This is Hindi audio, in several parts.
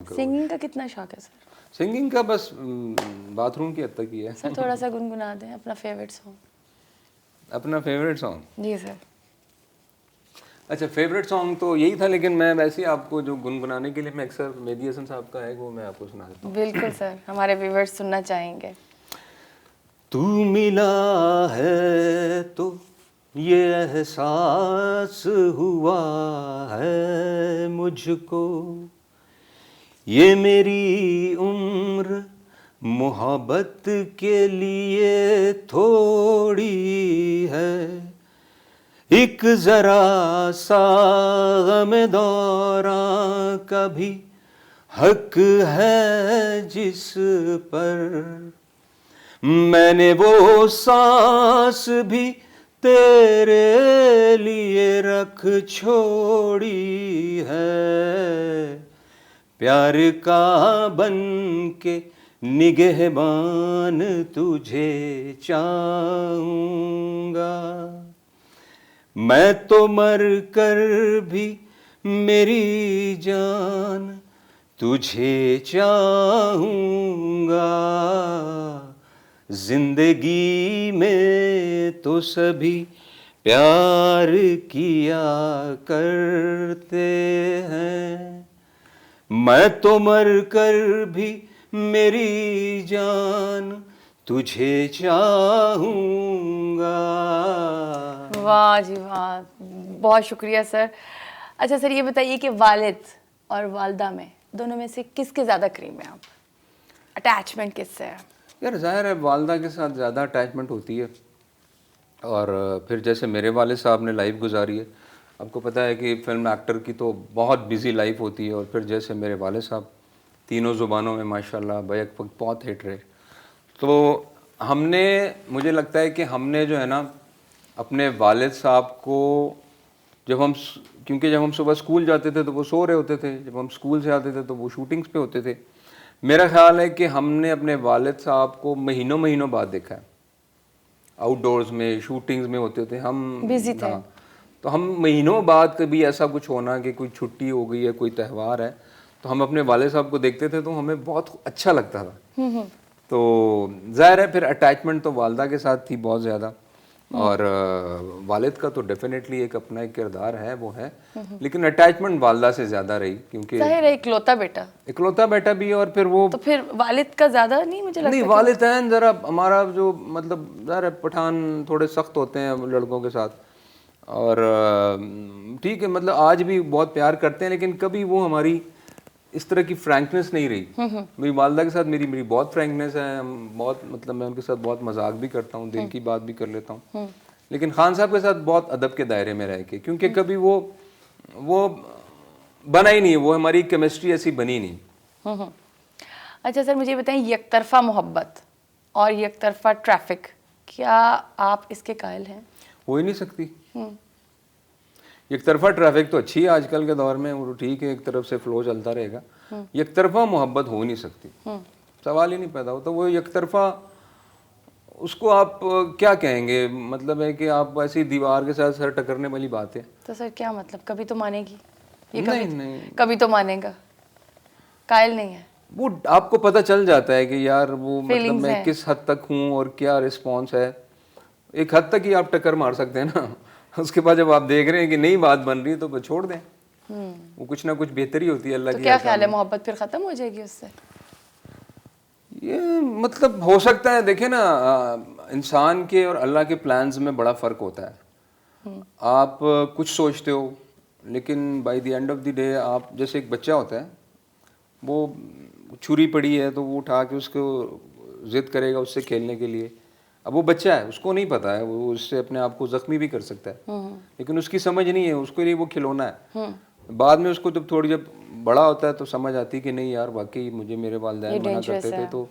सिंगिंग का कितना शौक है सर? सिंगिंग का बस बाथरूम की हद तक ही है। सर थोड़ा सा गुनगुना दें अपना फेवरेट सॉन्ग। अपना फेवरेट सॉन्ग? जी सर। अच्छा, फेवरेट सॉन्ग तो यही था, लेकिन मैं वैसे ही आपको जो गुनगुनाने के लिए मैं अक्सर मेहदी हसन साहब का है वो मैं आपको सुना देता हूँ। बिल्कुल सर, हमारे व्यूअर्स सुनना चाहेंगे। तू मिला है तो ये एहसास हुआ है मुझको, ये मेरी उम्र मोहब्बत के लिए थोड़ी है, एक जरा सा गम दौरा का भी हक है जिस पर, मैंने वो सांस भी तेरे लिए रख छोड़ी है, प्यार का बन के निगहबान तुझे चाहूंगा, मैं तो मर कर भी मेरी जान तुझे चाहूंगा, जिंदगी में तो सभी प्यार किया करते हैं, मैं तो मर कर भी मेरी जान तुझे चाहूंगा। वाह जी वाह, बहुत शुक्रिया सर। अच्छा सर, ये बताइए कि वालिद और वालदा में दोनों में से किसके ज़्यादा करीब हैं आप? अटैचमेंट किससे है? यार जाहिर है वालदा के साथ ज़्यादा अटैचमेंट होती है, और फिर जैसे मेरे वाले साहब ने लाइफ गुजारी है, आपको पता है कि फिल्म एक्टर की तो बहुत बिजी लाइफ होती है, और फिर जैसे मेरे वाले साहब तीनों ज़ुबानों में माशाल्लाह बैक वक्त बहुत हिट रहे, तो हमने, मुझे लगता है कि हमने जो है ना अपने वालिद साहब को क्योंकि जब हम सुबह स्कूल जाते थे तो वो सो रहे होते थे, जब हम स्कूल से आते थे तो वो शूटिंग्स पे होते थे, मेरा ख्याल है कि हमने अपने वालिद साहब को महीनों महीनों बाद देखा है, आउटडोर्स में शूटिंग्स में होते थे हम, बिजी थे। हाँ, तो हम महीनों बाद कभी ऐसा कुछ होना कि कोई छुट्टी हो गई है, कोई त्यौहार है, तो हम अपने वाले साहब को देखते थे तो हमें बहुत अच्छा लगता था। तो ज़ाहिर है फिर अटैचमेंट तो वालदा के साथ थी बहुत ज़्यादा, और वालिद का तो डेफिनेटली एक अपना एक किरदार है वो है, लेकिन अटैचमेंट वालदा से ज़्यादा रही, क्योंकि जाहिर है इकलौता बेटा, इकलौता बेटा भी, और फिर वो तो फिर वालिद का ज़्यादा नहीं मुझे लगता नहीं, कि वालिदैन ज़रा हमारा जो मतलब ज़रा पठान थोड़े सख्त होते हैं लड़कों के साथ, और ठीक है मतलब आज भी बहुत प्यार करते हैं, लेकिन कभी वो हमारी इस तरह की फ्रैंकनेस नहीं रही। मेरी वालदा के साथ मेरी मेरी बहुत फ्रैंकनेस है, हम बहुत मतलब मैं उनके साथ बहुत मजाक भी करता हूँ, दिल की बात भी कर लेता हूँ, लेकिन खान साहब के साथ बहुत अदब के दायरे में रह के, क्योंकि कभी वो बना ही नहीं, वो हमारी केमिस्ट्री ऐसी बनी नहीं। अच्छा सर, मुझे बताएं, यकतरफा मोहब्बत और यकतरफा ट्रैफिक, क्या आप इसके कायल हैं? हो ही नहीं सकती। एक तरफा ट्रैफिक तो अच्छी है आजकल के दौर में, वो ठीक है, एक तरफ से फ्लो चलता रहेगा, एक तरफा मोहब्बत हो नहीं सकती, सवाल ही नहीं पैदा होता। वो एक तरफा उसको आप क्या कहेंगे, मतलब है कि आप ऐसी दीवार के साथ सर टकरने वाली बात है। तो सर क्या मतलब, कभी तो मानेगी ये? नहीं, कभी तो मानेगा, कायल नहीं है। वो आपको पता चल जाता है कि यार वो मतलब मैं हैं। किस हद तक हूँ और क्या रिस्पॉन्स है, एक हद तक ही आप टक्कर मार सकते हैं ना। उसके बाद जब आप देख रहे हैं कि नई बात बन रही है तो छोड़ दें, वो कुछ ना कुछ बेहतरी होती है अल्लाह तो की। क्या ख्याल है, मोहब्बत फिर खत्म हो जाएगी उससे? ये मतलब हो सकता है, देखे ना इंसान के और अल्लाह के प्लान्स में बड़ा फ़र्क होता है। आप कुछ सोचते हो, लेकिन by the end of the day आप, जैसे एक बच्चा होता है, वो छुरी पड़ी है तो वो उठा के उसको ज़िद करेगा उससे खेलने के लिए, अब वो बच्चा है, उसको नहीं पता है, वो उससे अपने आप को ज़ख्मी भी कर सकता है, लेकिन उसकी समझ नहीं है, उसके लिए वो खिलौना है। बाद में उसको जब बड़ा होता है तो समझ आती है कि नहीं यार वाकई मुझे मेरे वालिदैन मना करते थे तो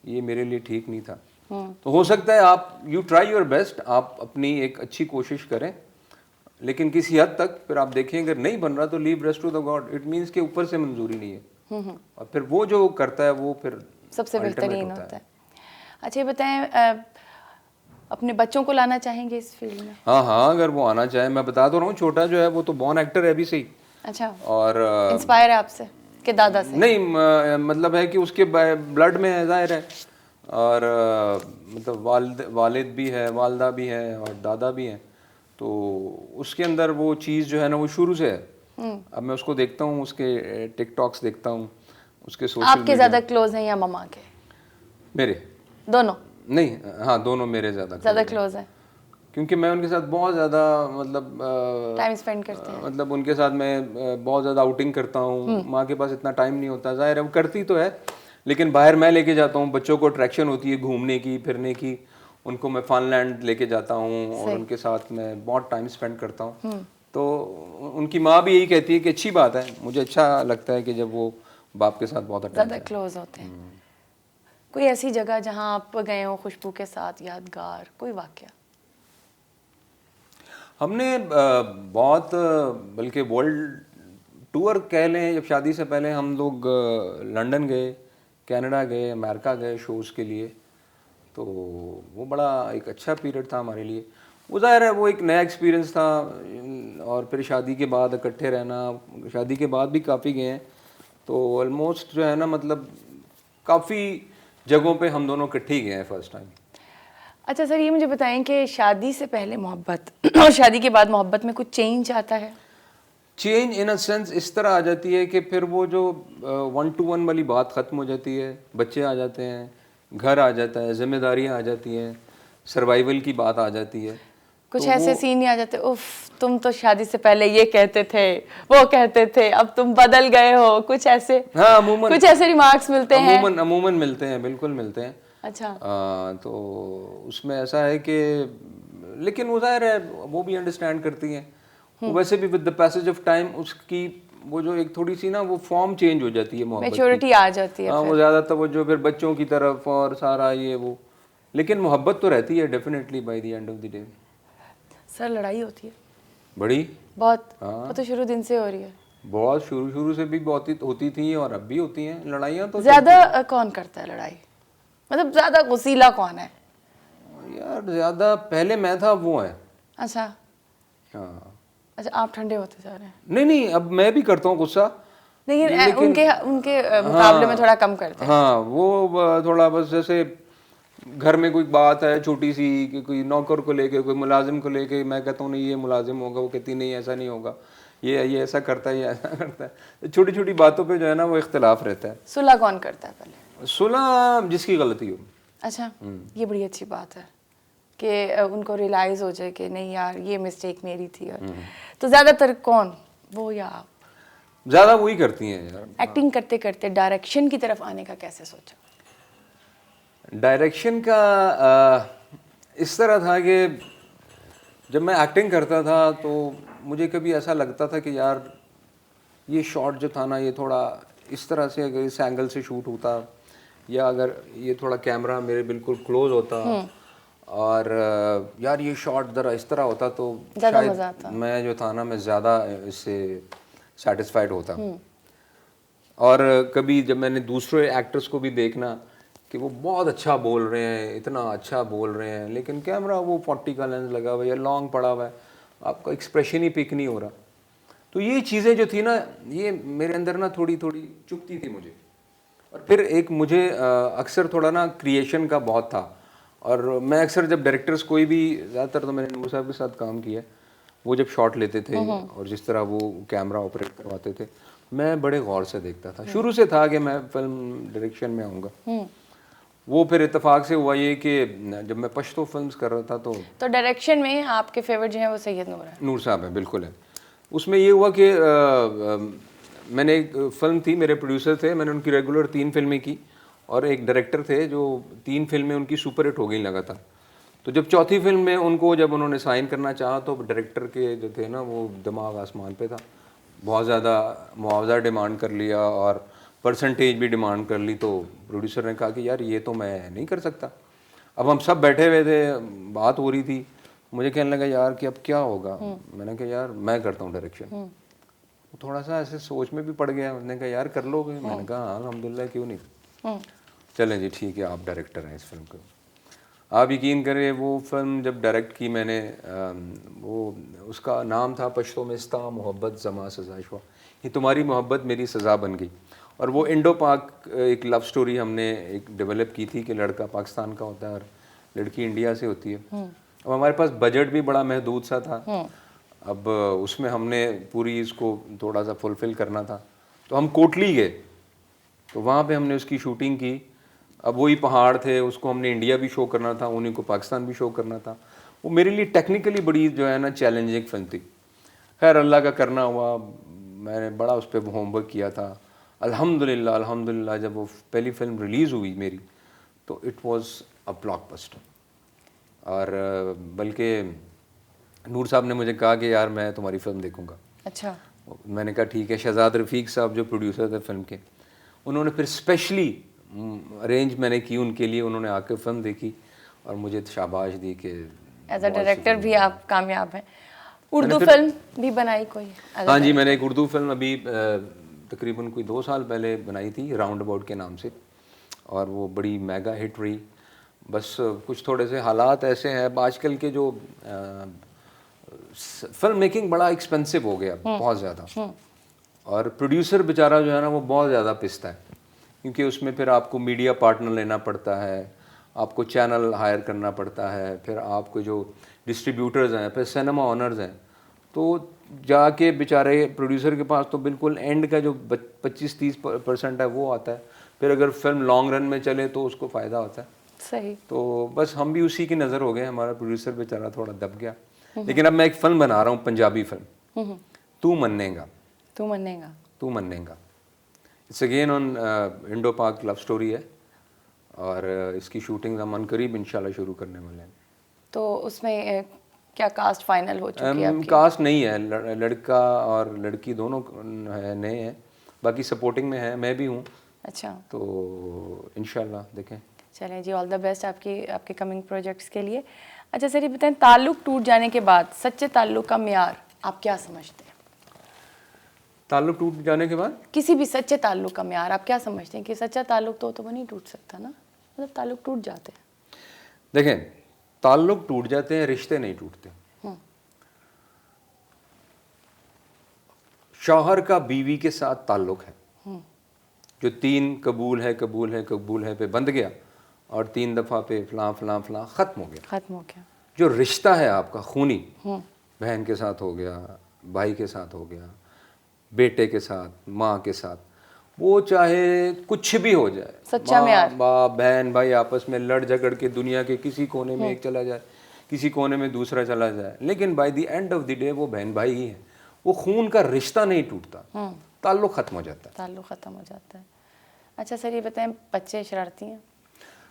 ये मेरे लिए ठीक नहीं था। तो हो सकता है आप यू ट्राई योर बेस्ट, आप अपनी एक अच्छी कोशिश करें, लेकिन किसी हद तक फिर आप देखें अगर नहीं बन रहा तो leave rest to the god, it means के ऊपर से मंजूरी नहीं है, और फिर वो जो करता है वो फिर सबसे बेहतरीन होता है। अच्छा ये बताएं, अपने बच्चों को लाना चाहेंगे इस फील्ड में? हाँ, अगर वो आना चाहे, मैं बता तो रहा हूँ, छोटा जो है वो तो बॉर्न एक्टर है अभी से ही। अच्छा, और इंस्पायर है आपसे? के दादा से? नहीं मतलब है कि उसके ब्लड में है, जाहिर है। और मतलब वालिद भी है, वालदा भी है और दादा भी हैं, तो उसके अंदर वो चीज़ जो है ना वो शुरू से है। अब मैं उसको देखता हूँ, उसके टिकटॉक्स देखता हूँ, उसके सोशल आपके मीडिया। ज्यादा क्लोज हैं या मम्मा के? मेरे दोनों नहीं, हाँ दोनों मेरे ज़्यादा ज्यादा क्लोज हैं, क्योंकि मैं उनके साथ बहुत ज़्यादा मतलब टाइम स्पेंड करते हैं। मतलब उनके साथ मैं बहुत ज़्यादा आउटिंग करता हूँ। माँ के पास इतना टाइम नहीं होता, जाहिर है वो करती तो है, लेकिन बाहर मैं लेके जाता हूँ। बच्चों को अट्रैक्शन होती है घूमने की, फिरने की, उनको मैं फनलैंड लेके जाता हूँ और उनके साथ मैं बहुत टाइम स्पेंड करता हूँ। तो उनकी माँ भी यही कहती है कि अच्छी बात है, मुझे अच्छा लगता है कि जब वो बाप के साथ बहुत ज्यादा अटैच है। क्लोज होते हैं। कोई ऐसी जगह जहाँ आप गए हो खुशबू के साथ, यादगार कोई वाकया? हमने बहुत बल्कि वर्ल्ड टूर कह लें, जब शादी से पहले हम लोग लंदन गए, कनाडा गए, अमेरिका गए शोज़ के लिए। तो वो बड़ा एक अच्छा पीरियड था हमारे लिए। वो ज़ाहिर है वो एक नया एक्सपीरियंस था। और फिर शादी के बाद इकट्ठे रहना, शादी के बाद भी काफ़ी गए हैं, तो ऑलमोस्ट जो है ना मतलब काफ़ी जगहों पे हम दोनों इकट्ठे ही गए हैं फर्स्ट टाइम। अच्छा सर, ये मुझे बताएं कि शादी से पहले मोहब्बत और शादी के बाद मोहब्बत में कुछ चेंज आता है? चेंज इन अ सेंस इस तरह आ जाती है कि फिर वो जो 1 to 1 वाली बात ख़त्म हो जाती है, बच्चे आ जाते हैं, घर आ जाता है, जिम्मेदारियां आ जाती हैं, सर्वाइवल की बात आ जाती है। कुछ तो ऐसे वो सीन नहीं आ जाते, उफ तुम तो शादी से पहले ये कहते थे, वो कहते थे, अब तुम बदल गए हो, कुछ ऐसे? हाँ अमूमन कुछ ऐसे रिमार्क्स मिलते हैं? अमूमन मिलते हैं, बिल्कुल मिलते हैं। अच्छा। तो उसमें ऐसा है कि लेकिन वो ज़ाहिर है वो भी अंडरस्टैंड करती हैं। वो वैसे भी with the passage of time उसकी वो जो एक थोड़ी सी ना वो फॉर्म चेंज हो जाती है मोहब्बत की। मैच्योरिटी आ जाती है हाँ, वो फिर। ज़्यादा तवज्जो फिर बच्चों की तरफ और सारा ये वो, लेकिन मोहब्बत तो रहती है definitely by the end of the day. Sir लड़ाई होती है बड़ी बहुत? हाँ। वो तो शुरू दिन से हो रही है। बहुत शुरू शुरू से भी बहुत होती थी और अब भी होती हैं लड़ाइयाँ तो ज्यादा कौन करता है लड़ाई? मतलब ज्यादा गुस्सीला कौन है? यार ज़्यादा पहले मैं था, अब वो है। अच्छा। हाँ अच्छा, आप ठंडे होते जा रहे हैं। नहीं नहीं, अब मैं भी करता हूँ गुस्सा, लेकिन उनके उनके मुकाबले में थोड़ा कम करते हैं। हाँ वो थोड़ा बस जैसे घर में कोई बात है छोटी सी कि कोई नौकर को लेके, कोई मुलाजिम को लेके, मैं कहता हूँ नहीं ये मुलाजिम होगा, वो कहती नहीं ऐसा नहीं होगा, ये ऐसा करता है, ये ऐसा करता है। तो छोटी छोटी बातों पे जो है ना वो इख्तलाफ रहता है। सुलह कौन करता है पहले? सुलह जिसकी गलती हो। अच्छा, ये बड़ी अच्छी बात है कि उनको रियलाइज हो जाए कि नहीं यार ये मिस्टेक मेरी थी। और तो ज्यादातर कौन, वो या आप? ज़्यादा वही करती हैं यार। एक्टिंग करते करते डायरेक्शन की तरफ आने का कैसे सोचा? डायरेक्शन का इस तरह था कि जब मैं एक्टिंग करता था तो मुझे कभी ऐसा लगता था कि यार ये शॉट जो था ना ये थोड़ा इस तरह से अगर इस एंगल से शूट होता, या अगर ये थोड़ा कैमरा मेरे बिल्कुल क्लोज होता, और यार ये शॉट ज़रा इस तरह होता तो ज्यादा मजा शायद आता। मैं जो था ना मैं ज़्यादा इससे सेटिस्फाइड होता। और कभी जब मैंने दूसरे एक्टर्स को भी देखना कि वो बहुत अच्छा बोल रहे हैं, इतना अच्छा बोल रहे हैं, लेकिन कैमरा वो 40 का लेंस लगा हुआ है या लॉन्ग पड़ा हुआ है, आपका एक्सप्रेशन ही पिक नहीं हो रहा। तो ये चीज़ें जो थी ना ये मेरे अंदर ना थोड़ी थोड़ी चुभती थी मुझे। और फिर एक मुझे अक्सर थोड़ा ना क्रिएशन का बहुत था, और मैं अक्सर जब डायरेक्टर्स कोई भी, ज़्यादातर तो मैंने नूर साहब के साथ काम किया, वो जब शॉट लेते थे और जिस तरह वो कैमरा ऑपरेट करवाते थे, मैं बड़े गौर से देखता था। शुरू से था कि मैं फिल्म डायरेक्शन में आऊँगा। वो फिर इत्तेफाक से हुआ ये कि जब मैं पश्तो फिल्म्स कर रहा था तो डायरेक्शन में आपके फेवरेट जो है वो सैयद नूर है? नूर साहब है, बिल्कुल है। उसमें ये हुआ कि मैंने एक फिल्म थी, मेरे प्रोड्यूसर थे, मैंने उनकी रेगुलर 3 फिल्में की, और एक डायरेक्टर थे जो 3 फिल्में उनकी सुपर हिट हो गई लगातार। तो जब चौथी फिल्म में उनको जब उन्होंने साइन करना चाहा तो डायरेक्टर के जो थे ना वो दिमाग आसमान पे था, बहुत ज़्यादा मुआवजा डिमांड कर लिया और परसेंटेज भी डिमांड कर ली। तो प्रोड्यूसर ने कहा कि यार ये तो मैं नहीं कर सकता। अब हम सब बैठे हुए थे, बात हो रही थी, मुझे कहने लगा यार कि अब क्या होगा। मैंने कहा यार मैं करता हूँ डायरेक्शन। थोड़ा सा ऐसे सोच में भी पड़ गया, मैंने कहा यार कर लोगे? मैंने कहा हाँ अल्हम्दुलिल्लाह, क्यों नहीं, चलें जी ठीक है, आप डायरेक्टर हैं इस फिल्म के। आप यकीन करें वो फिल्म जब डायरेक्ट की मैंने, वो उसका नाम था पश्तो में इस्ता मोहब्बत जमा सजाशवा। ये तुम्हारी मोहब्बत मेरी सज़ा बन गई। और वो इंडो पाक एक लव स्टोरी हमने एक डेवलप की थी कि लड़का पाकिस्तान का होता है और लड़की इंडिया से होती है। अब हमारे पास बजट भी बड़ा महदूद सा था, अब उसमें हमने पूरी इसको थोड़ा सा फुलफिल करना था, तो हम कोटली गए, तो वहाँ पे हमने उसकी शूटिंग की। अब वही पहाड़ थे, उसको हमने इंडिया भी शो करना था, उन्हीं को पाकिस्तान भी शो करना था। वो मेरे लिए टेक्निकली बड़ी जो है ना चैलेंजिंग फिल्म थी। खैर अल्लाह का करना हुआ, मैंने बड़ा उस पर होमवर्क किया था। अल्हम्दुलिल्लाह अल्हम्दुलिल्लाह जब वो पहली फिल्म रिलीज़ हुई मेरी, तो इट वाज अ ब्लॉकबस्टर। और बल्कि नूर साहब ने मुझे कहा कि यार मैं तुम्हारी फिल्म देखूंगा। अच्छा। मैंने कहा ठीक है। शहजाद रफ़ीक साहब जो प्रोड्यूसर थे फिल्म के, उन्होंने फिर स्पेशली अरेंज मैंने की उनके लिए, उन्होंने आकर फिल्म देखी और मुझे शाबाश दी कि एज अ डायरेक्टर भी आप कामयाब हैं। उर्दू फिल्म भी बनाई कोई? हाँ जी, मैंने एक उर्दू फिल्म अभी तकरीबन कोई 2 साल पहले बनाई थी, राउंड अबाउट के नाम से, और वो बड़ी मेगा हिट रही। बस कुछ थोड़े से हालात ऐसे हैं आजकल के, जो फिल्म मेकिंग बड़ा एक्सपेंसिव हो गया, बहुत ज़्यादा, और प्रोड्यूसर बेचारा जो है ना वो बहुत ज़्यादा पिसता है, क्योंकि उसमें फिर आपको मीडिया पार्टनर लेना पड़ता है, आपको चैनल हायर करना पड़ता है, फिर आपको जो डिस्ट्रीब्यूटर्स हैं, फिर सिनेमा ओनर्स हैं, तो जाके बेचारे प्रोड्यूसर के पास तो बिल्कुल एंड का जो 25-30% है वो आता है। फिर अगर फिल्म लॉन्ग रन में चले तो उसको फ़ायदा होता है। सही। तो बस हम भी उसी की नज़र हो गए, हमारा प्रोड्यूसर बेचारा थोड़ा दब गया। लेकिन अब मैं एक फ़िल्म बना रहा हूँ, पंजाबी फिल्म, तू मन्नेगा। तू मन्नेगा। तू मन्नेगा। इट्स अगेन ऑन इंडो पाक लव स्टोरी है, और इसकी शूटिंग हम अनकरीब इंशाल्लाह शुरू करने वाले हैं। तो उसमें क्या कास्ट फाइनल हो चुकी है आपकी? कास्ट नहीं है, लड़का और लड़की दोनों है, नए हैं, बाकी सपोर्टिंग में है, मैं भी हूँ। अच्छा। तो इंशाल्लाह देखें। चलें जी, ऑल द बेस्ट आपके कमिंग प्रोजेक्ट्स के लिए। अच्छा सर, ये बताएं, ताल्लुक टूट जाने के बाद सच्चे ताल्लुक का मियार आप क्या समझते हैं? ताल्लुक टूट जाने के बाद किसी भी सच्चे ताल्लुक का मियार आप क्या समझते हैं? कि सच्चा ताल्लुक तो वो नहीं टूट सकता ना, मतलब ताल्लुक टूट जाते हैं। देखें, ताल्लुक टूट जाते हैं, रिश्ते नहीं टूटते। शौहर का बीवी के साथ ताल्लुक है, जो 3 कबूल है कबूल है कबूल है पे बंध गया, और 3 दफ़ा पे फलां फलां फलां ख़त्म हो गया। खत्म हो गया। जो रिश्ता है आपका खूनी, बहन के साथ हो गया, भाई के साथ हो गया, बेटे के साथ, माँ के साथ, वो चाहे कुछ भी हो जाए, सच्चा मियार। बाप बहन भाई आपस में लड़ झगड़ के दुनिया के किसी कोने में एक चला जाए, किसी कोने में दूसरा चला जाए, लेकिन by the end of the day वो बहन भाई ही है। वो खून का रिश्ता नहीं टूटता, ताल्लुक ख़त्म हो जाता है। ताल्लुक ख़त्म हो जाता है। अच्छा सर, ये बताएं, बच्चे शरारती हैं?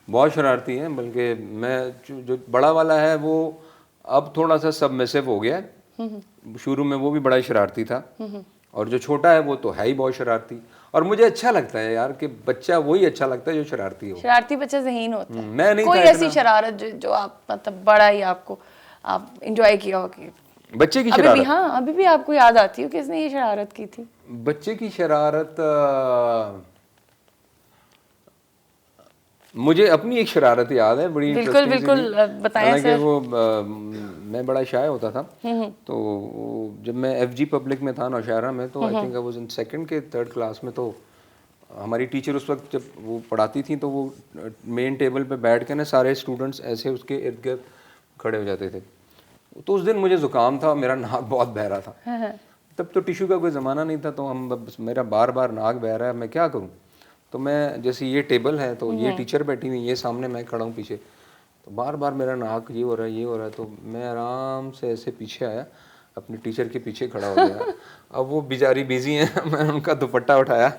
बहुत शरारती हैं, बल्कि मैं जो बड़ा वाला है वो अब थोड़ा सा सबमिसिव हो गया है। शुरू में वो भी बड़ा शरारती था, और जो छोटा है वो तो है ही बहुत शरारती। और मुझे अच्छा लगता है यार कि बच्चा वही अच्छा लगता है जो शरारती हो। शरारती बच्चे ज़हीन होते हैं। मैं नहीं कोई था ऐसी शरारत जो आप मतलब बड़ा ही आपको आप इंजॉय किया हो कि बच्चे की अभी भी? शरारत? हाँ, अभी भी आपको याद आती हो कि इसने ये शरारत की थी? बच्चे की शरारत मुझे अपनी एक शरारत याद है, बड़ी बिल्कुल बिल्कुल, बताएं सर। वो मैं बड़ा शाय होता था, तो जब मैं एफजी पब्लिक में था नौशहरा में, तो I think I was in 2nd के 3rd क्लास में, तो हमारी टीचर उस वक्त जब वो पढ़ाती थी तो वो मेन टेबल पे बैठ के ना सारे स्टूडेंट्स ऐसे उसके इर्द गिर्द खड़े हो जाते थे। तो उस दिन मुझे ज़ुकाम था, मेरा नाक बहुत बह रहा था। तब तो टिश्यू का कोई ज़माना नहीं था, तो हम मेरा बार बार नाक बह रहा है, मैं क्या करूँ? तो मैं, जैसे ये टेबल है तो ये टीचर बैठी हुई, ये सामने मैं खड़ा हूँ पीछे, तो बार बार मेरा नाक ये हो रहा है ये हो रहा है, तो मैं आराम से ऐसे पीछे आया, अपने टीचर के पीछे खड़ा हो गया। अब वो बेचारी बिजी हैं, मैंने उनका दुपट्टा उठाया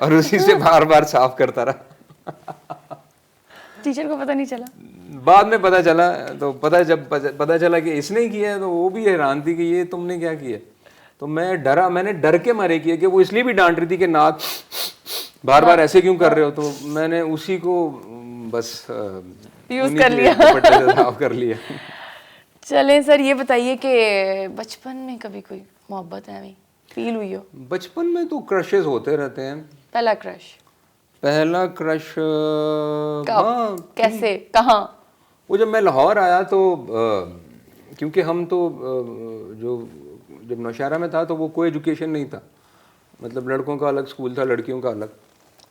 और उसी से बार बार साफ करता रहा। टीचर को पता नहीं चला? बाद में पता चला, तो जब पता चला कि इसने ही किया है, तो वो भी हैरान थी कि ये तुमने क्या किया। तो मैंने डर के मारे किया, कि वो इसलिए भी डांट रही थी कि नाक बार बार ऐसे क्यों कर रहे हो, तो मैंने उसी को बस यूज कर लिया, दुपट्टे से साफ कर लिया। चलें सर, ये बताइए कि बचपन में कभी कोई मोहब्बत है फील हुई हो? बचपन में तो क्रशेस होते रहते हैं। पहला क्रश? पहला क्रश हाँ, कैसे, कहाँ? वो जब मैं लाहौर आया तो क्योंकि हम तो जब नौशहरा में था तो वो कोई एजुकेशन नहीं था, मतलब लड़कों का अलग स्कूल था, लड़कियों का अलग।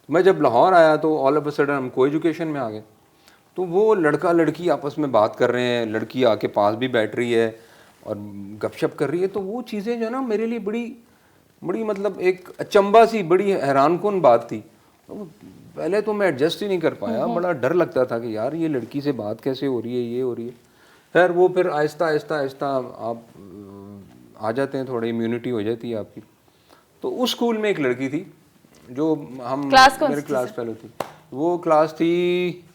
मैं जब लाहौर आया तो ऑल ऑफ अ सडन हम को एजुकेशन में आ गए। तो वो लड़का लड़की आपस में बात कर रहे हैं, लड़की आके पास भी बैठ रही है और गपशप कर रही है। तो वो चीज़ें जो है ना मेरे लिए बड़ी बड़ी मतलब एक अचंभा सी, बड़ी हैरानकुन बात थी। तो पहले तो मैं एडजस्ट ही नहीं कर पाया, बड़ा डर लगता था कि यार ये लड़की से बात कैसे हो रही है, ये हो रही है। खैर वो फिर आहिस्ता आहिस्ता आहिस्ता आप आ जाते हैं, थोड़ी इम्यूनिटी हो जाती है आपकी। तो उस स्कूल में एक लड़की थी जो हम क्लास कौन मेरे सी थी क्लास फेलो थी। वो क्लास थी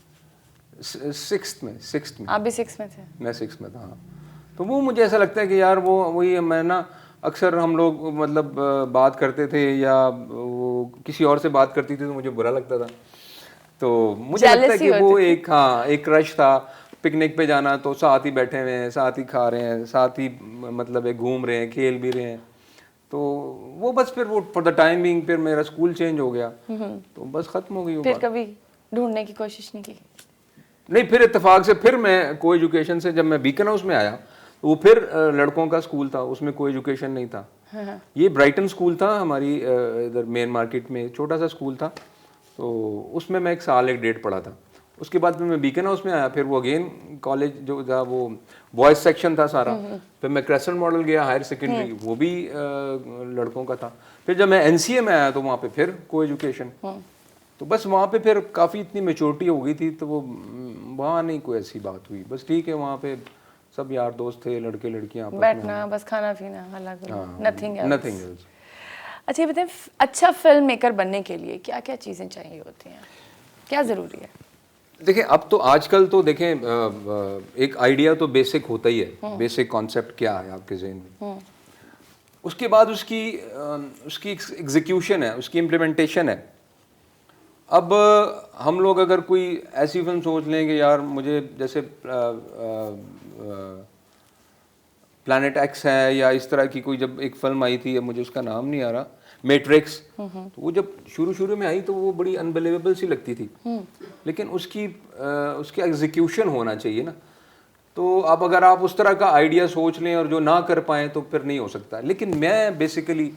सिक्स्थ में। आप भी 6 में थे? मैं 6 में था, हाँ। तो वो मुझे ऐसा लगता है कि यार वो वही मैं ना अक्सर हम लोग मतलब बात करते थे या वो किसी और से बात करती थी तो मुझे बुरा लगता था। तो मुझे लगता है Jealousy कि वो होती थी? एक, हाँ, एक क्रश था। पिकनिक पे जाना तो साथ ही बैठे हुए हैं, साथ ही खा रहे हैं, साथ ही मतलब एक घूम रहे हैं, खेल भी रहे हैं। तो वो बस फिर वो फॉर द टाइम बिंग फिर मेरा स्कूल चेंज हो गया, तो बस खत्म हो गई वो फिर बात। कभी ढूंढने की कोशिश नहीं की? नहीं, फिर इत्तेफाक से फिर मैं को एजुकेशन से जब मैं बीकन हाउस में आया तो वो फिर लड़कों का स्कूल था, उसमें कोई एजुकेशन नहीं था। ये ब्राइटन स्कूल था हमारी इधर मेन मार्केट में, छोटा सा स्कूल था। तो उसमें मैं 1 साल 1 डेढ़ पढ़ा था। उसके बाद फिर मैं बीकन हाउस में आया, फिर वो अगेन कॉलेज जो था वो बॉयज सेक्शन था सारा। फिर मैं क्रेसेंट मॉडल गया हायर सेकेंडरी, वो भी लड़कों का था। फिर जब मैं एनसीए में आया तो वहाँ पे फिर को एजुकेशन। तो बस वहाँ पे फिर काफ़ी इतनी मेच्योरिटी हो गई थी, तो वो वहाँ नहीं कोई ऐसी बात हुई। बस ठीक है, वहाँ पे सब यार दोस्त थे, लड़के लड़कियाँ आपस में। बैठना, बस खाना पीना, अलग नथिंग नथिंग एल्स। अच्छा ये बताएं, अच्छा फिल्म मेकर बनने के लिए क्या क्या चीज़ें चाहिए होती हैं, क्या ज़रूरी है? देखिए अब तो आजकल तो देखें एक आइडिया तो बेसिक होता ही है, बेसिक कॉन्सेप्ट क्या है आपके जहन में, उसके बाद उसकी एग्जीक्यूशन है, उसकी इम्प्लीमेंटेशन है। अब हम लोग अगर कोई ऐसी फिल्म सोच लें कि यार मुझे जैसे प्लैनेट एक्स है या इस तरह की कोई, जब एक फिल्म आई थी, मुझे उसका नाम नहीं आ रहा, मैट्रिक्स, तो वो जब शुरू में आई तो वो बड़ी अनबिलीवेबल सी लगती थी, लेकिन उसकी एग्जीक्यूशन होना चाहिए ना। तो अब अगर आप उस तरह का आइडिया सोच लें और जो ना कर पाएँ तो फिर नहीं हो सकता। लेकिन मैं बेसिकली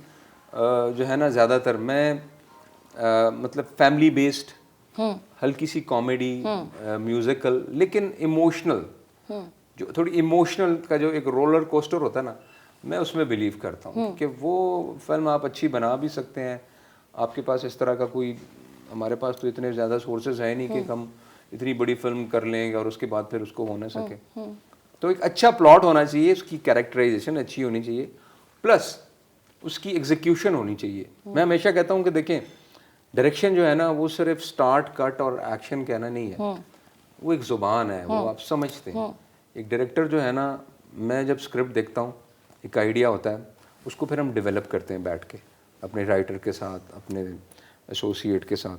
जो है ना ज़्यादातर मैं मतलब फैमिली बेस्ड, हल्की सी कॉमेडी, म्यूजिकल, लेकिन इमोशनल, जो थोड़ी इमोशनल का जो एक रोलर कोस्टर होता है ना, मैं उसमें बिलीव करता हूँ कि वो फिल्म आप अच्छी बना भी सकते हैं। आपके पास इस तरह का कोई, हमारे पास तो इतने ज़्यादा सोर्सेज है नहीं कि हम इतनी बड़ी फिल्म कर लेंगे और उसके बाद फिर उसको हो ना सके। तो एक अच्छा प्लॉट होना चाहिए, उसकी कैरेक्टराइजेशन अच्छी होनी चाहिए, प्लस उसकी एग्जीक्यूशन होनी चाहिए। मैं हमेशा कहता हूँ कि देखें, डायरेक्शन जो है ना वो सिर्फ स्टार्ट कट और एक्शन कहना नहीं है, वो एक ज़ुबान है, वो आप समझते हैं। एक डायरेक्टर जो है ना, मैं जब स्क्रिप्ट देखता हूँ, एक आइडिया होता है, उसको फिर हम डेवलप करते हैं बैठ के अपने राइटर के साथ, अपने एसोसिएट के साथ।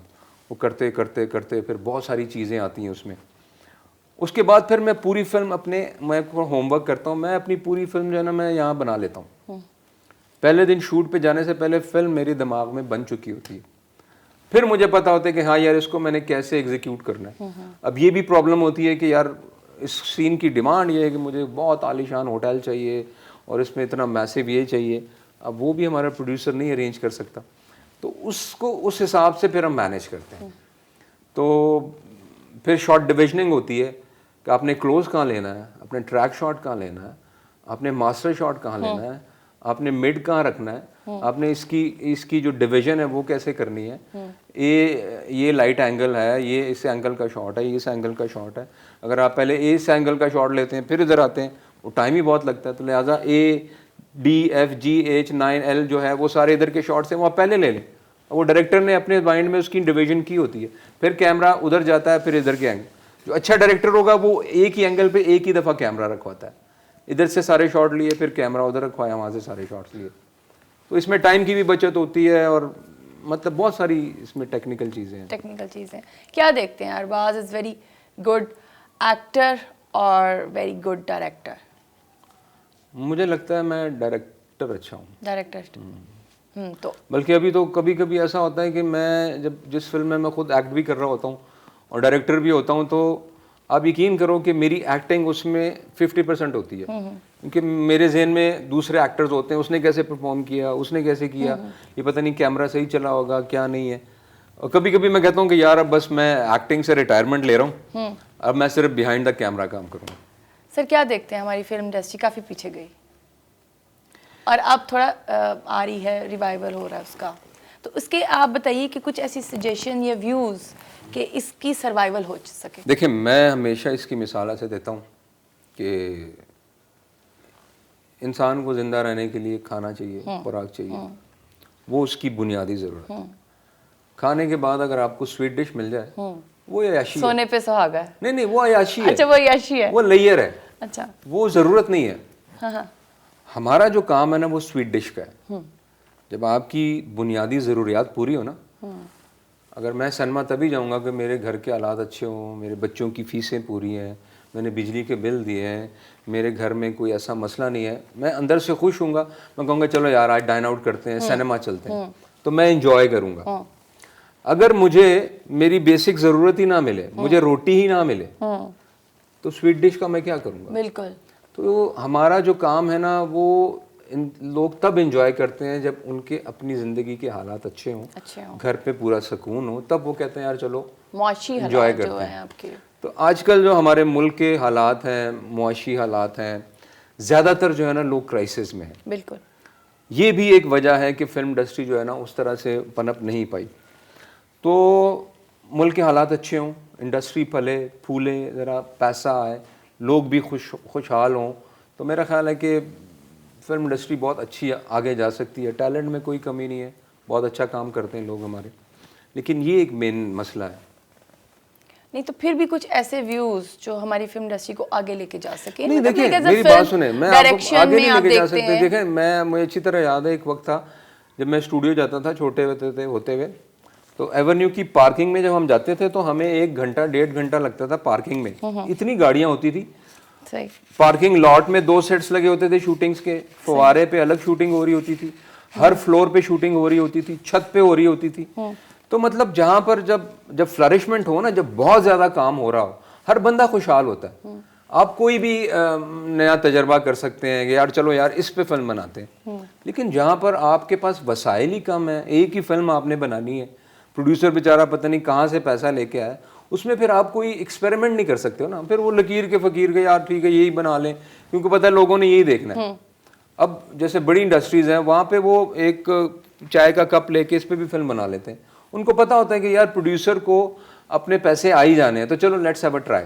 वो करते करते करते फिर बहुत सारी चीज़ें आती हैं उसमें। उसके बाद फिर मैं पूरी फिल्म मैं होमवर्क करता हूँ, मैं अपनी पूरी फिल्म जो है ना मैं यहाँ बना लेता हूँ। पहले दिन शूट पे जाने से पहले फिल्म मेरे दिमाग में बन चुकी होती है। फिर मुझे पता होता है कि हाँ यार इसको मैंने कैसे एग्जीक्यूट करना है। अब ये भी प्रॉब्लम होती है कि यार इस सीन की डिमांड ये है कि मुझे बहुत आलीशान होटल चाहिए और इसमें इतना मैसिव ये चाहिए। अब वो भी हमारा प्रोड्यूसर नहीं अरेंज कर सकता, तो उसको उस हिसाब से फिर हम मैनेज करते हैं। तो फिर शॉट डिविजनिंग होती है कि आपने क्लोज कहाँ लेना है, आपने ट्रैक शॉट कहाँ लेना है, आपने मास्टर शॉट कहाँ लेना है, आपने मिड कहाँ रखना है, आपने इसकी जो डिवीजन है वो कैसे करनी है। ये लाइट एंगल है, ये इस एंगल का शॉट है, ये इस एंगल का शॉट है। अगर आप पहले इस एंगल का शॉट लेते हैं फिर इधर आते हैं, वो टाइम ही बहुत लगता है। तो लिहाजा A, D, F, G, H, 9, L जो है वो सारे इधर के शॉट्स हैं, वो आप पहले ले लें। वो डायरेक्टर ने अपने माइंड में उसकी डिवीजन की होती है, फिर कैमरा उधर जाता है, फिर इधर के एंगल। जो अच्छा डायरेक्टर होगा वो एक ही एंगल पे एक ही दफ़ा कैमरा रखवाता है, इधर से सारे शॉट लिए, फिर कैमरा उधर रखवाया, वहाँ से सारे शॉट्स लिए। तो इसमें टाइम की भी बचत होती है और मतलब बहुत सारी इसमें टेक्निकल चीज़ें हैं। टेक्निकल चीज़ें क्या देखते हैं? Arbaaz is very good actor और वेरी गुड डायरेक्टर। मुझे लगता है मैं डायरेक्टर अच्छा हूँ। डायरेक्टर तो बल्कि अभी तो कभी कभी ऐसा होता है कि मैं जब जिस फिल्म में मैं खुद एक्ट भी कर रहा होता हूँ और डायरेक्टर भी होता हूँ, तो आप यकीन करो कि मेरी एक्टिंग उसमें 50% होती है, क्योंकि मेरे जहन में दूसरे एक्टर्स होते हैं, उसने कैसे परफॉर्म किया, उसने कैसे किया, ये पता नहीं कैमरा सही चला होगा क्या नहीं है। और कभी कभी मैं कहता हूँ कि यार अब बस मैं एक्टिंग से रिटायरमेंट ले रहा हूँ, अब मैं सिर्फ बिहाइंड द कैमरा काम करूँगा। सर क्या देखते हैं, हमारी फिल्म इंडस्ट्री काफ़ी पीछे गई और अब थोड़ा आ रही है, रिवाइवल हो रहा है उसका, तो उसके आप बताइए कि कुछ ऐसी सजेशन या व्यूज़ कि इसकी सर्वाइवल हो सके। देखिए, मैं हमेशा इसकी मिसाल ऐसे देता हूँ कि इंसान को ज़िंदा रहने के लिए खाना चाहिए, खुराक चाहिए, वो उसकी बुनियादी ज़रूरत है। खाने के बाद अगर आपको स्वीट डिश मिल जाए, वो अयाशी है। सोने पे सुहागा है। नहीं, वो अयाशी है। अच्छा, वो अयाशी है, वो लेयर है। अच्छा, वो ज़रूरत नहीं है। हाँ। हमारा जो काम है ना, वो स्वीट डिश का है। जब आपकी बुनियादी ज़रूरियात पूरी हो ना, अगर मैं सिनेमा तभी जाऊंगा कि मेरे घर के हालात अच्छे हों, मेरे बच्चों की फ़ीसें पूरी हैं, मैंने बिजली के बिल दिए हैं, मेरे घर में कोई ऐसा मसला नहीं है, मैं अंदर से खुश हूँगा, मैं कहूँगा चलो यार आज डाइन आउट करते हैं, सिनेमा चलते हैं, तो मैं इंजॉय करूँगा। अगर मुझे मेरी बेसिक ज़रूरत ही ना मिले, मुझे रोटी ही ना मिले, तो स्वीट डिश का मैं क्या करूँगा? बिल्कुल। तो हमारा जो काम है ना, वो लोग तब एंजॉय करते हैं जब उनके अपनी ज़िंदगी के हालात अच्छे हों, घर पे पूरा सुकून हो, तब वो कहते हैं यार चलो मुआशी एंजॉय हालात करते जो हैं हैं आपके। तो आजकल जो हमारे मुल्क के हालात हैं, मुआशी हालात हैं, ज़्यादातर जो है ना लोग क्राइसिस में हैं। बिल्कुल। ये भी एक वजह है कि फिल्म इंडस्ट्री जो है ना उस तरह से पनप नहीं पाई। तो मुल्क के हालात अच्छे हों, इंडस्ट्री फले फूले, ज़रा पैसा आए, लोग भी खुशहाल हों, तो मेरा ख्याल है कि फिल्म इंडस्ट्री बहुत अच्छी आगे जा सकती है। टैलेंट में कोई कमी नहीं है, बहुत अच्छा काम करते हैं लोग हमारे, लेकिन ये एक मेन मसला है। नहीं तो फिर भी कुछ ऐसे व्यूज जो हमारी फिल्म इंडस्ट्री को आगे लेके जा सके। नहीं, मतलब देखिए मेरी बात सुने, मैं आपको आगे नहीं लेके जा सकते। देखें, मुझे अच्छी तरह याद है, एक वक्त था जब मैं स्टूडियो जाता था छोटे होते हुए, तो एवेन्यू की पार्किंग में जब हम जाते थे तो हमें 1 घंटा 1.5 घंटा लगता था पार्किंग में। इतनी गाड़ियां होती थी। सही। पार्किंग लॉट में 2 सेट्स लगे होते थे शूटिंग्स के, फवारे पे अलग शूटिंग हो रही होती थी, हर फ्लोर पे शूटिंग हो रही होती थी, छत पे हो रही होती थी। तो मतलब जहां पर जब फ्लरिशमेंट हो ना, जब बहुत ज्यादा काम हो रहा हो, हर बंदा खुशहाल होता है। आप कोई भी नया तजर्बा कर सकते हैं कि यार चलो यार इस पे फिल्म बनाते हैं, लेकिन जहां पर आपके पास वसाइल ही कम है, एक ही फिल्म आपने बनानी है, प्रोड्यूसर बेचारा पता नहीं कहाँ से पैसा लेके आया, उसमें फिर आप कोई एक्सपेरिमेंट नहीं कर सकते हो ना। फिर वो लकीर के फकीर के यार ठीक है यही बना लें, क्योंकि पता है लोगों ने यही देखना है। अब जैसे बड़ी इंडस्ट्रीज हैं, वहाँ पे वो एक चाय का कप लेके इस पे भी फिल्म बना लेते हैं। उनको पता होता है कि यार प्रोड्यूसर को अपने पैसे आ ही जाने हैं, तो चलो लेट्स हैव अ ट्राई।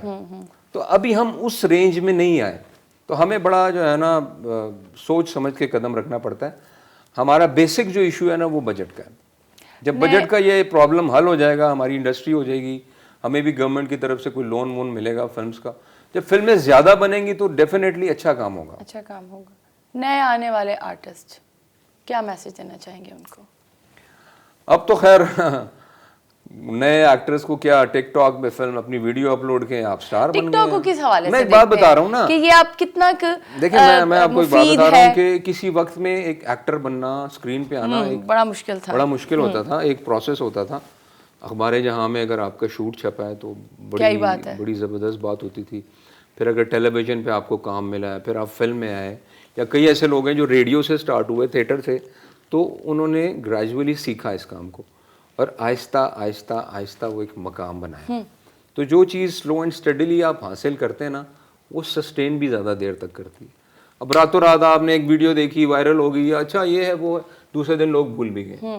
तो अभी हम उस रेंज में नहीं आए, तो हमें बड़ा जो है ना सोच समझ के कदम रखना पड़ता है। हमारा बेसिक जो इशू है ना वो बजट का है। जब बजट का ये प्रॉब्लम हल हो जाएगा, हमारी इंडस्ट्री हो जाएगी, हमें भी गवर्नमेंट की तरफ से कोई लोन वोन मिलेगा फिल्म्स का, जब फिल्में ज़्यादा बनेंगी तो डेफिनेटली अच्छा काम होगा। अच्छा काम होगा। नए आने वाले आर्टिस्ट क्या मैसेज देना चाहेंगे उनको? अब तो खैर नए एक्टर्स को क्या, टिकटॉक पे फिल्म अपनी वीडियो अपलोड के आप स्टार बन गए। टिकटॉक को किस हवाले से मैं एक बात बता रहा हूँ ना कि ये आप कितना देखिए, मैं आपको एक बात बता रहा हूँ कि किसी वक्त में एक एक्टर बनना, स्क्रीन पे आना एक बड़ा मुश्किल था, बड़ा मुश्किल होता था, एक प्रोसेस होता था। अखबार जहाँ में अगर आपका शूट छपा है तो बड़ी ज़बरदस्त बात होती थी। फिर अगर टेलीविज़न पे आपको काम मिला है, फिर आप फिल्म में आए, या कई ऐसे लोग हैं जो रेडियो से स्टार्ट हुए, थिएटर से, तो उन्होंने ग्रेजुअली सीखा इस काम को और आहिस्ता आहिस्ता आहिस्ता वो एक मकाम बनाया। तो जो चीज़ स्लो एंड स्टडीली आप हासिल करते हैं ना, वो सस्टेन भी ज़्यादा देर तक करती है। अब रातों रात आपने एक वीडियो देखी, वायरल हो गई, अच्छा ये है वो है, दूसरे दिन लोग भूल भी गए।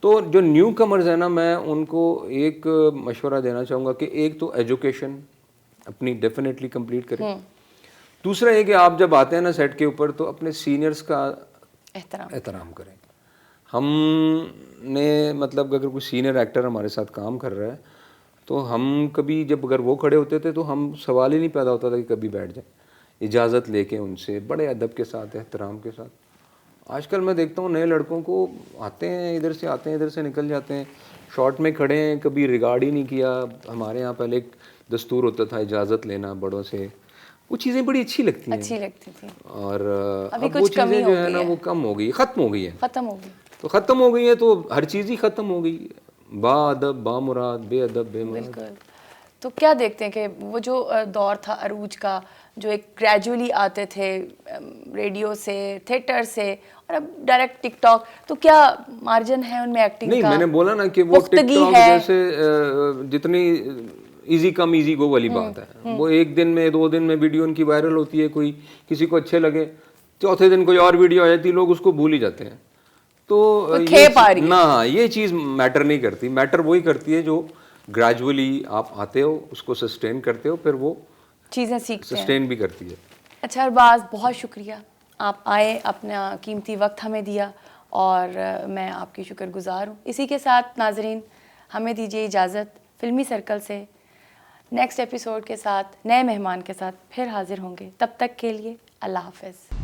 तो जो न्यू कमर्स है ना, मैं उनको एक मशवरा देना चाहूँगा कि एक तो एजुकेशन अपनी डेफिनेटली कंप्लीट करें। दूसरा ये कि आप जब आते हैं ना सेट के ऊपर, तो अपने सीनियर्स का एहतराम करें। हमने मतलब अगर कोई सीनियर एक्टर हमारे साथ काम कर रहा है, तो हम कभी जब अगर वो खड़े होते थे तो हम सवाल ही नहीं पैदा होता था कि कभी बैठ जाए, इजाज़त लेके उनसे बड़े अदब के साथ, एहतराम के साथ। आजकल मैं देखता हूँ नए लड़कों को आते हैं इधर से, आते हैं इधर से निकल जाते हैं, शॉर्ट में खड़े हैं, कभी रिगार्ड ही नहीं किया। हमारे यहाँ पहले एक दस्तूर होता था इजाज़त लेना बड़ों से, वो चीज़ें बड़ी अच्छी लगती थी। और अब वो चीज़ें जो है ना वो कम हो गई, ख़त्म हो गई है। तो ख़त्म हो गई है, तो हर चीज़ ही ख़त्म हो गई, बाअदब बामुराद, बेअदब बेमुराद। बिल्कुल। तो क्या देखते हैं कि वो जो दौर था अरूज का, जो एक ग्रेजुअली आते थे रेडियो से, थिएटर से, और अब डायरेक्ट टिकटॉक, तो क्या मार्जिन है उनमें एक्टिंग नहीं, का? मैंने बोला ना कि वो टिकटॉक जैसे जितनी इजी कम इजी गो वाली बात है, वो एक दिन में 2 दिन में वीडियो उनकी वायरल होती है, कोई किसी को अच्छे लगे, चौथे दिन कोई और वीडियो आ जाती है, लोग उसको भूल ही जाते हैं। तो ये चीज़ मैटर नहीं करती। मैटर वही करती है जो ग्रेजुअली आप आते हो, उसको सस्टेन करते हो, फिर वो चीज़ें सीखते हैं, सस्टेन भी करती है। अच्छा अरबाज, बहुत शुक्रिया, आप आए, अपना कीमती वक्त हमें दिया, और मैं आपकी शुक्रगुजार हूँ। इसी के साथ नाजरीन, हमें दीजिए इजाज़त। फिल्मी सर्कल से नेक्स्ट एपिसोड के साथ, नए मेहमान के साथ फिर हाजिर होंगे। तब तक के लिए अल्लाह हाफ़िज़।